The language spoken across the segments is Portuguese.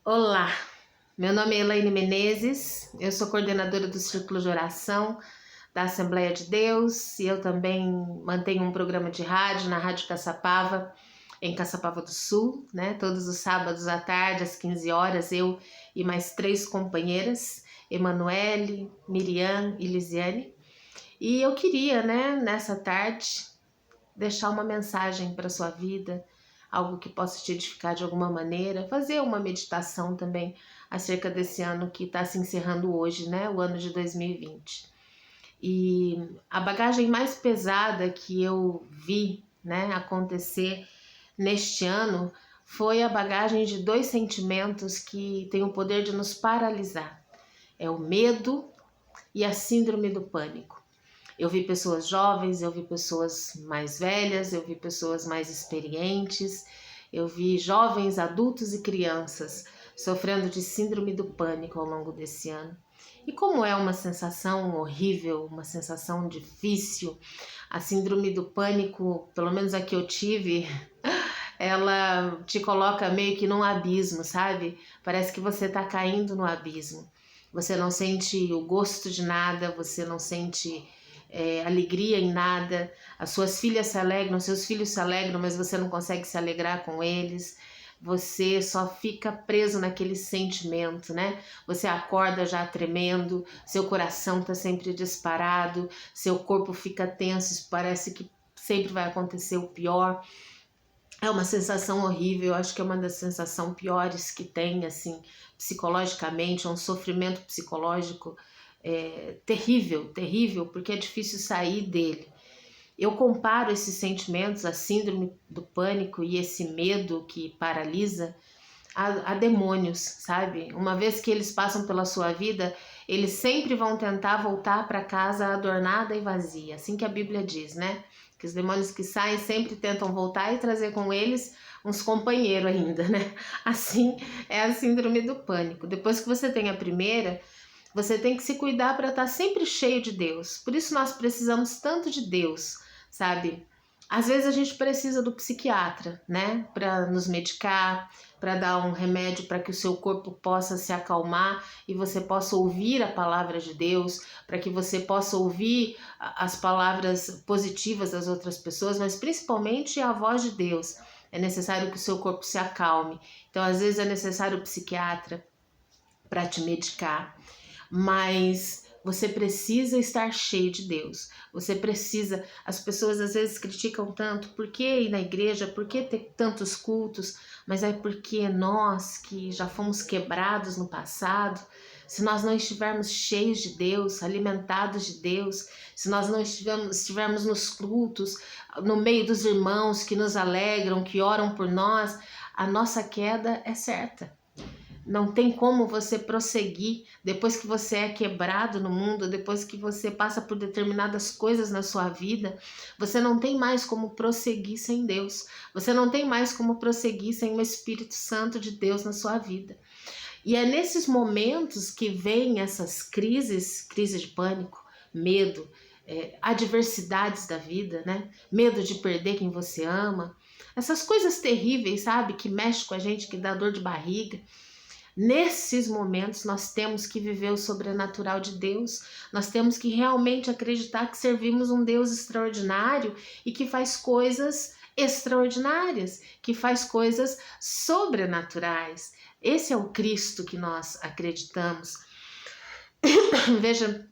Olá, meu nome é Elaine Menezes, eu sou coordenadora do Círculo de Oração da Assembleia de Deus e eu também mantenho um programa de rádio na Rádio Caçapava, em Caçapava do Sul, né? Todos os sábados à tarde, às 15 horas, eu e mais 3 companheiras, Emanuele, Miriam e Lisiane. E eu queria, né, nessa tarde, deixar uma mensagem para sua vida, algo que possa te edificar de alguma maneira, fazer uma meditação também acerca desse ano que está se encerrando hoje, né? O ano de 2020. E a bagagem mais pesada que eu vi, né, acontecer neste ano foi a bagagem de 2 sentimentos que têm o poder de nos paralisar. É o medo e a síndrome do pânico. Eu vi pessoas jovens, eu vi pessoas mais velhas, eu vi pessoas mais experientes, eu vi jovens, adultos e crianças sofrendo de síndrome do pânico ao longo desse ano. E como é uma sensação horrível, uma sensação difícil, a síndrome do pânico, pelo menos a que eu tive, ela te coloca meio que num abismo, sabe? Parece que você tá caindo no abismo. Você não sente o gosto de nada, você não sente alegria em nada. As suas filhas se alegram, seus filhos se alegram, mas você não consegue se alegrar com eles. Você só fica preso naquele sentimento, né? Você acorda já tremendo, seu coração tá sempre disparado, seu corpo fica tenso, parece que sempre vai acontecer o pior. É uma sensação horrível, acho que é uma das sensações piores que tem, assim, psicologicamente, é um sofrimento psicológico terrível, terrível, porque é difícil sair dele. Eu comparo esses sentimentos, a síndrome do pânico e esse medo que paralisa, a demônios, sabe? Uma vez que eles passam pela sua vida, eles sempre vão tentar voltar para casa adornada e vazia, assim que a Bíblia diz, né? Que os demônios que saem sempre tentam voltar e trazer com eles uns companheiros ainda, né? Assim é a síndrome do pânico. Depois que você tem a primeira, você tem que se cuidar para estar sempre cheio de Deus. Por isso nós precisamos tanto de Deus, sabe? Às vezes a gente precisa do psiquiatra, né? Para nos medicar, para dar um remédio para que o seu corpo possa se acalmar e você possa ouvir a palavra de Deus, para que você possa ouvir as palavras positivas das outras pessoas, mas principalmente a voz de Deus. É necessário que o seu corpo se acalme. Então, às vezes é necessário o psiquiatra para te medicar, mas você precisa estar cheio de Deus. Você precisa. As pessoas às vezes criticam tanto, por que ir na igreja, por que ter tantos cultos? Mas é porque nós que já fomos quebrados no passado, se nós não estivermos cheios de Deus, alimentados de Deus, se nós não estivermos nos cultos, no meio dos irmãos que nos alegram, que oram por nós, a nossa queda é certa. Não tem como você prosseguir depois que você é quebrado no mundo, depois que você passa por determinadas coisas na sua vida, você não tem mais como prosseguir sem Deus. Você não tem mais como prosseguir sem o Espírito Santo de Deus na sua vida. E é nesses momentos que vêm essas crises de pânico, medo, adversidades da vida, né? Medo de perder quem você ama. Essas coisas terríveis, sabe? Que mexe com a gente, que dá dor de barriga. Nesses momentos nós temos que viver o sobrenatural de Deus, nós temos que realmente acreditar que servimos um Deus extraordinário e que faz coisas extraordinárias, que faz coisas sobrenaturais. Esse é o Cristo que nós acreditamos. Veja,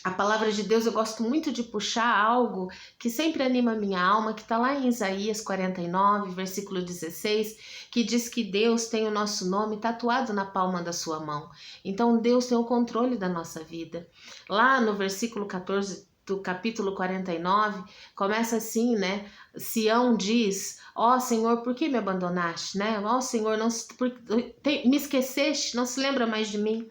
a palavra de Deus, eu gosto muito de puxar algo que sempre anima a minha alma, que está lá em Isaías 49, versículo 16, que diz que Deus tem o nosso nome tatuado na palma da sua mão. Então Deus tem o controle da nossa vida. Lá no versículo 14 do capítulo 49, começa assim, né? Sião diz: ó Senhor, por que me abandonaste, né? Ó Senhor, me esqueceste, não se lembra mais de mim.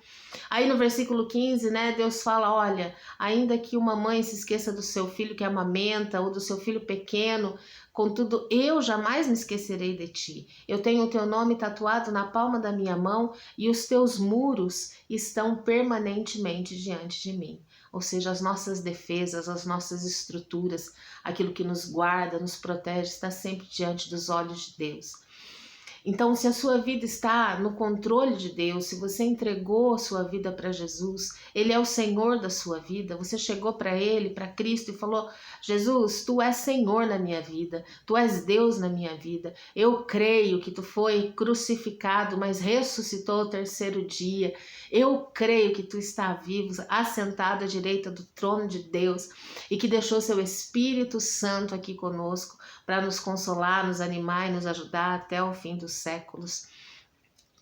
Aí no versículo 15, né, Deus fala: olha, ainda que uma mãe se esqueça do seu filho que amamenta ou do seu filho pequeno, contudo eu jamais me esquecerei de ti. Eu tenho o teu nome tatuado na palma da minha mão e os teus muros estão permanentemente diante de mim. Ou seja, as nossas defesas, as nossas estruturas, aquilo que nos guarda, nos protege, está sempre diante dos olhos de Deus. Então, se a sua vida está no controle de Deus, se você entregou a sua vida para Jesus, Ele é o Senhor da sua vida, você chegou para Ele, para Cristo e falou: Jesus, Tu és Senhor na minha vida, Tu és Deus na minha vida, eu creio que Tu foi crucificado, mas ressuscitou ao terceiro dia, eu creio que Tu está vivo, assentado à direita do trono de Deus e que deixou Seu Espírito Santo aqui conosco para nos consolar, nos animar e nos ajudar até o fim dos séculos.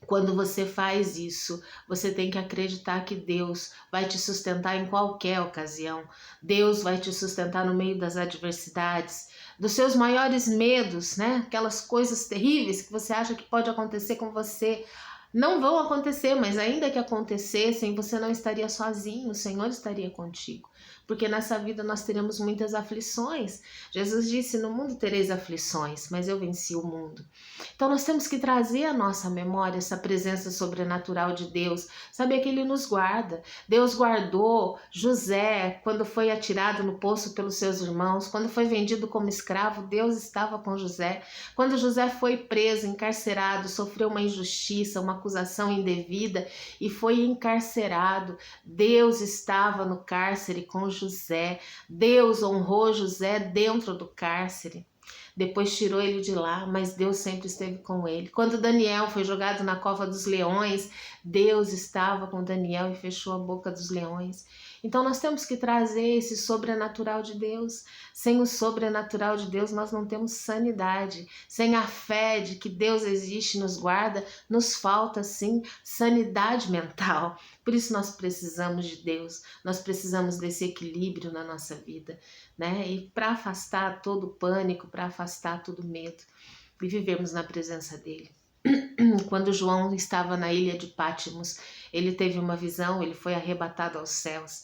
Quando você faz isso, você tem que acreditar que Deus vai te sustentar em qualquer ocasião. Deus vai te sustentar no meio das adversidades, dos seus maiores medos, né? Aquelas coisas terríveis que você acha que pode acontecer com você. Não vão acontecer, mas ainda que acontecessem, você não estaria sozinho, o Senhor estaria contigo. Porque nessa vida nós teremos muitas aflições. Jesus disse: no mundo tereis aflições, mas eu venci o mundo. Então nós temos que trazer à nossa memória essa presença sobrenatural de Deus. Saber que Ele nos guarda. Deus guardou José quando foi atirado no poço pelos seus irmãos. Quando foi vendido como escravo, Deus estava com José. Quando José foi preso, encarcerado, sofreu uma injustiça, uma acusação indevida e foi encarcerado, Deus estava no cárcere com José. Deus honrou José dentro do cárcere. Depois tirou ele de lá, mas Deus sempre esteve com ele. Quando Daniel foi jogado na cova dos leões, Deus estava com Daniel e fechou a boca dos leões. Então nós temos que trazer esse sobrenatural de Deus. Sem o sobrenatural de Deus nós não temos sanidade. Sem a fé de que Deus existe e nos guarda, nos falta sim sanidade mental. Por isso nós precisamos de Deus, nós precisamos desse equilíbrio na nossa vida, né? E para afastar todo o pânico, para afastar todo o medo e vivermos na presença dele. Quando João estava na ilha de Pátimos, ele teve uma visão, ele foi arrebatado aos céus.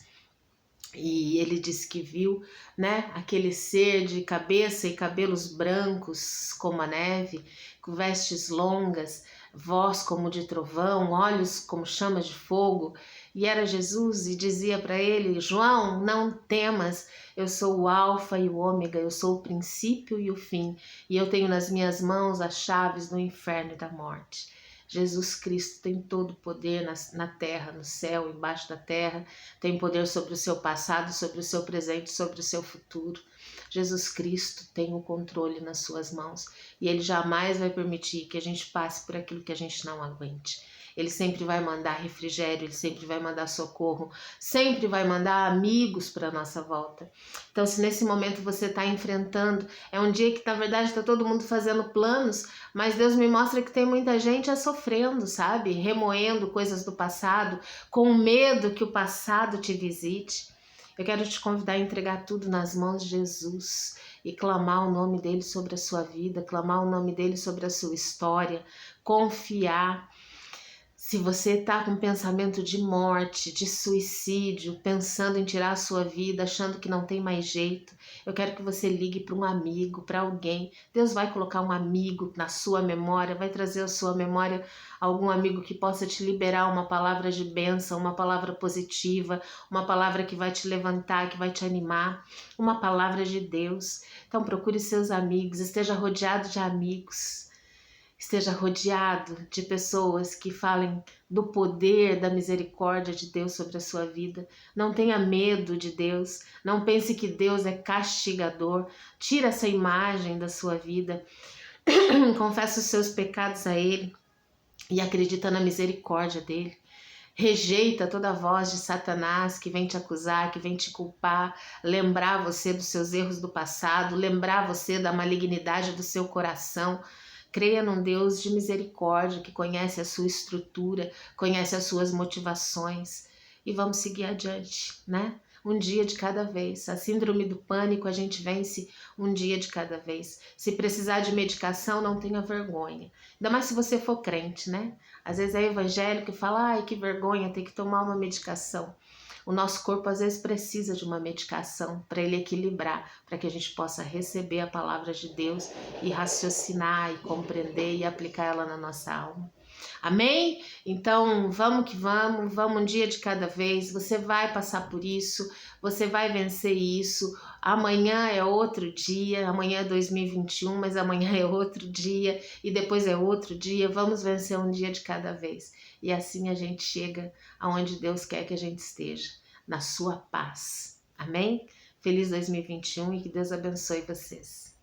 E ele disse que viu, né, aquele ser de cabeça e cabelos brancos como a neve, com vestes longas, voz como de trovão, olhos como chamas de fogo. E era Jesus e dizia para ele: João, não temas, eu sou o alfa e o ômega, eu sou o princípio e o fim, e eu tenho nas minhas mãos as chaves do inferno e da morte. Jesus Cristo tem todo o poder na terra, no céu, embaixo da terra, tem poder sobre o seu passado, sobre o seu presente, sobre o seu futuro. Jesus Cristo tem o controle nas suas mãos e Ele jamais vai permitir que a gente passe por aquilo que a gente não aguente. Ele sempre vai mandar refrigério, Ele sempre vai mandar socorro, sempre vai mandar amigos para a nossa volta. Então, se nesse momento você está enfrentando, é um dia que na verdade está todo mundo fazendo planos, mas Deus me mostra que tem muita gente sofrendo, sabe? Remoendo coisas do passado, com medo que o passado te visite. Eu quero te convidar a entregar tudo nas mãos de Jesus e clamar o nome dele sobre a sua vida, clamar o nome dele sobre a sua história, confiar. Se você está com pensamento de morte, de suicídio, pensando em tirar a sua vida, achando que não tem mais jeito, eu quero que você ligue para um amigo, para alguém. Deus vai colocar um amigo na sua memória, vai trazer à sua memória algum amigo que possa te liberar uma palavra de bênção, uma palavra positiva, uma palavra que vai te levantar, que vai te animar, uma palavra de Deus. Então procure seus amigos, esteja rodeado de amigos. Esteja rodeado de pessoas que falem do poder, da misericórdia de Deus sobre a sua vida. Não tenha medo de Deus. Não pense que Deus é castigador. Tira essa imagem da sua vida. Confessa os seus pecados a Ele e acredita na misericórdia dEle. Rejeita toda voz de Satanás que vem te acusar, que vem te culpar, lembrar você dos seus erros do passado, lembrar você da malignidade do seu coração. Creia num Deus de misericórdia que conhece a sua estrutura, conhece as suas motivações e vamos seguir adiante, né? Um dia de cada vez. A síndrome do pânico a gente vence um dia de cada vez. Se precisar de medicação, não tenha vergonha. Ainda mais se você for crente, né? Às vezes é evangélico e fala: ai, que vergonha, tem que tomar uma medicação. O nosso corpo às vezes precisa de uma medicação para ele equilibrar, para que a gente possa receber a palavra de Deus e raciocinar e compreender e aplicar ela na nossa alma. Amém? Então, vamos que vamos um dia de cada vez. Você vai passar por isso, você vai vencer isso. Amanhã é outro dia, amanhã é 2021, mas amanhã é outro dia e depois é outro dia. Vamos vencer um dia de cada vez. E assim a gente chega aonde Deus quer que a gente esteja, na sua paz. Amém? Feliz 2021 e que Deus abençoe vocês.